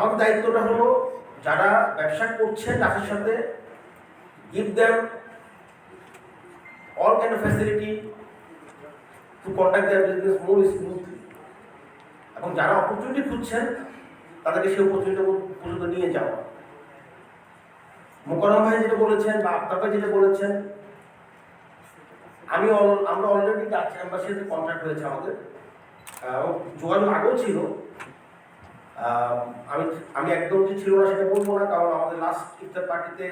আমাদের দায়িত্বটা হলো যারা ব্যবসা করছে তাদের সাথে give them all kind of facility to conduct their business more smoothly এবং যারা অপরচুনিটি খুঁজছেন তাদেরকে সেই অপরচুনিটি পর্যন্ত নিয়ে যাওয়া। মোকাররম ভাই যেটা বলেছেন বা আফতাব ভাই যেটা বলেছেন, আমরা অলরেডি ডাচ এম্বাসির সাথে কন্ট্যাক্ট হয়েছে আমাদের, যোগাযোগ আগেও ছিল। আমি একদম যে ছিল না সেটা বলবো না, কারণ আমাদের লাস্ট ইফতার পার্টিতে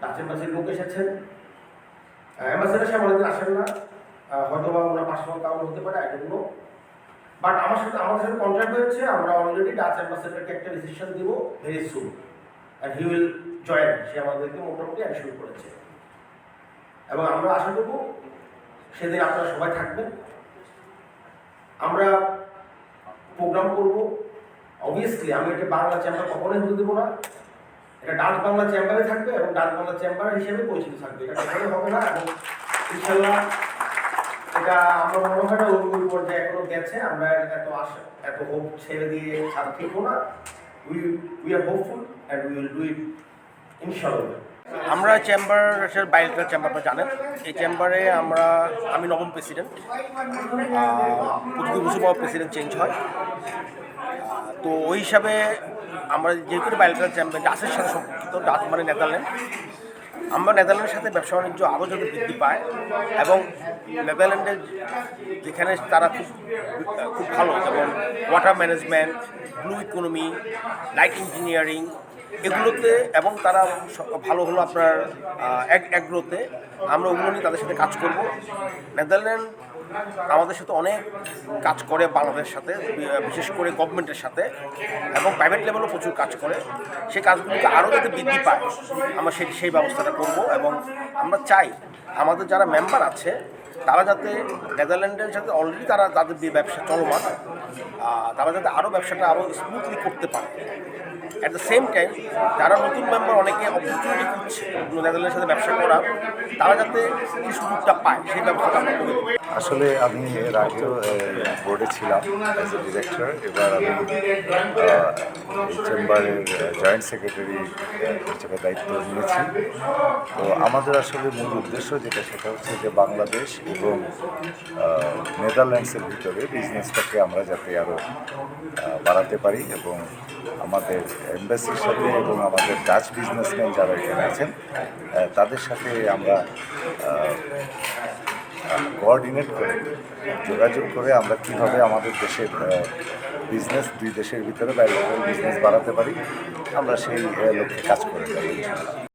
ডাচ এম্বাসির লোক এসেছেন। অ্যাম্বাসিডার সাহেব অনেকদিন আসেন না, হয়তো বা ওনার পার্সোনাল কারণ হতে পারে, আই ডোন্ট নো। বাট আমাদের সাথে কন্ট্যাক্ট হয়েছে, আমরা অলরেডি ডাচ অ্যাম্বাসিডারকে একটা ডিসিশন দিব very soon, and he will join. সে আমাদেরকে মোটামুটি অ্যাকশন করেছে এবং আমরা আশা করব সেদিন আপনারা সবাই থাকবেন। আমরা প্রোগ্রাম করব। অবভিয়াসলি আমি এটা বাংলা চেম্বার কখনোই হতে দেবো না, এটা ডাচ বাংলা চেম্বারে থাকবে এবং ডাচ বাংলা চেম্বার হিসেবে পরিচিত থাকবে, এটা কখনোই হবে না। এবং ইনশাল্লাহ এটা আমরা মনে হয় না ওই পর্যায়ে এখনো গেছে, আমরা এত হোপ ছেড়ে দিয়ে ছাড়া ঠিক না। We are hopeful and we will do it ইনশাল্লাহ। আমরা চেম্বারের বাইরের চেম্বারটা জানেন, এই চেম্বারে আমি নবম প্রেসিডেন্ট। প্রতি 2 বছর পর প্রেসিডেন্ট চেঞ্জ হয়। তো ওই হিসাবে আমরা যেহেতু বাইরের চেম্বার ডাচের সাথে সম্পর্কিত, ডাচ মানে নেদারল্যান্ড, আমরা নেদারল্যান্ডের সাথে ব্যবসা বাণিজ্য আরও যাতে বৃদ্ধি পায় এবং নেদারল্যান্ডের যেখানে তারা খুব ভালো, যেমন water management, blue economy, light engineering এগুলোতে, এবং তারা ভালো হলো আপনার অ্যাগ্রোতে, আমরা ওগুলো নিয়ে তাদের সাথে কাজ করব। নেদারল্যান্ড আমাদের সাথে অনেক কাজ করে বাংলাদেশের সাথে, বিশেষ করে গভর্নমেন্টের সাথে, এবং প্রাইভেট লেভেলও প্রচুর কাজ করে। সেই কাজগুলোকে আরও যাতে বৃদ্ধি পায় আমরা সেই ব্যবস্থাটা করব। এবং আমরা চাই আমাদের যারা মেম্বার আছে তারা যাতে নেদারল্যান্ডের সাথে অলরেডি তাদের ব্যবসা চলমান, তারা যাতে আরও ব্যবসাটা আরও স্মুথলি করতে পারে। অ্যাট দ্য সেম টাইম যারা নতুন মেম্বার অনেকে অপরচুনিটি খুঁজছে নেদারল্যান্ডের সাথে ব্যবসা করা, তারা যাতে সেই সুযোগটা পায় সেই ব্যবসাটা আমরা করে দেবো। আসলে আমি এর আগেও বোর্ডে ছিলাম অ্যাজ এ ডিরেক্টর, এবার আমি চেম্বারের জয়েন্ট সেক্রেটারি হিসেবে দায়িত্ব নিয়েছি। তো আমাদের আসলে মূল উদ্দেশ্য যেটা, সেটা হচ্ছে যে বাংলাদেশ এবং নেদারল্যান্ডসের ভিতরে বিজনেসটাকে আমরা যাতে আরও বাড়াতে পারি এবং আমাদের এম্বাসির সাথে এবং আমাদের ডাচ বিজনেসম্যান যারা এখানে আছেন তাদের সাথে আমরা কোঅর্ডিনেট করে যোগাযোগ করে আমরা কীভাবে আমাদের দেশের বিজনেস, 2 দেশের ভিতরে বাইরে বিজনেস বাড়াতে পারি, আমরা সেই লক্ষ্যে কাজ করে যাবো।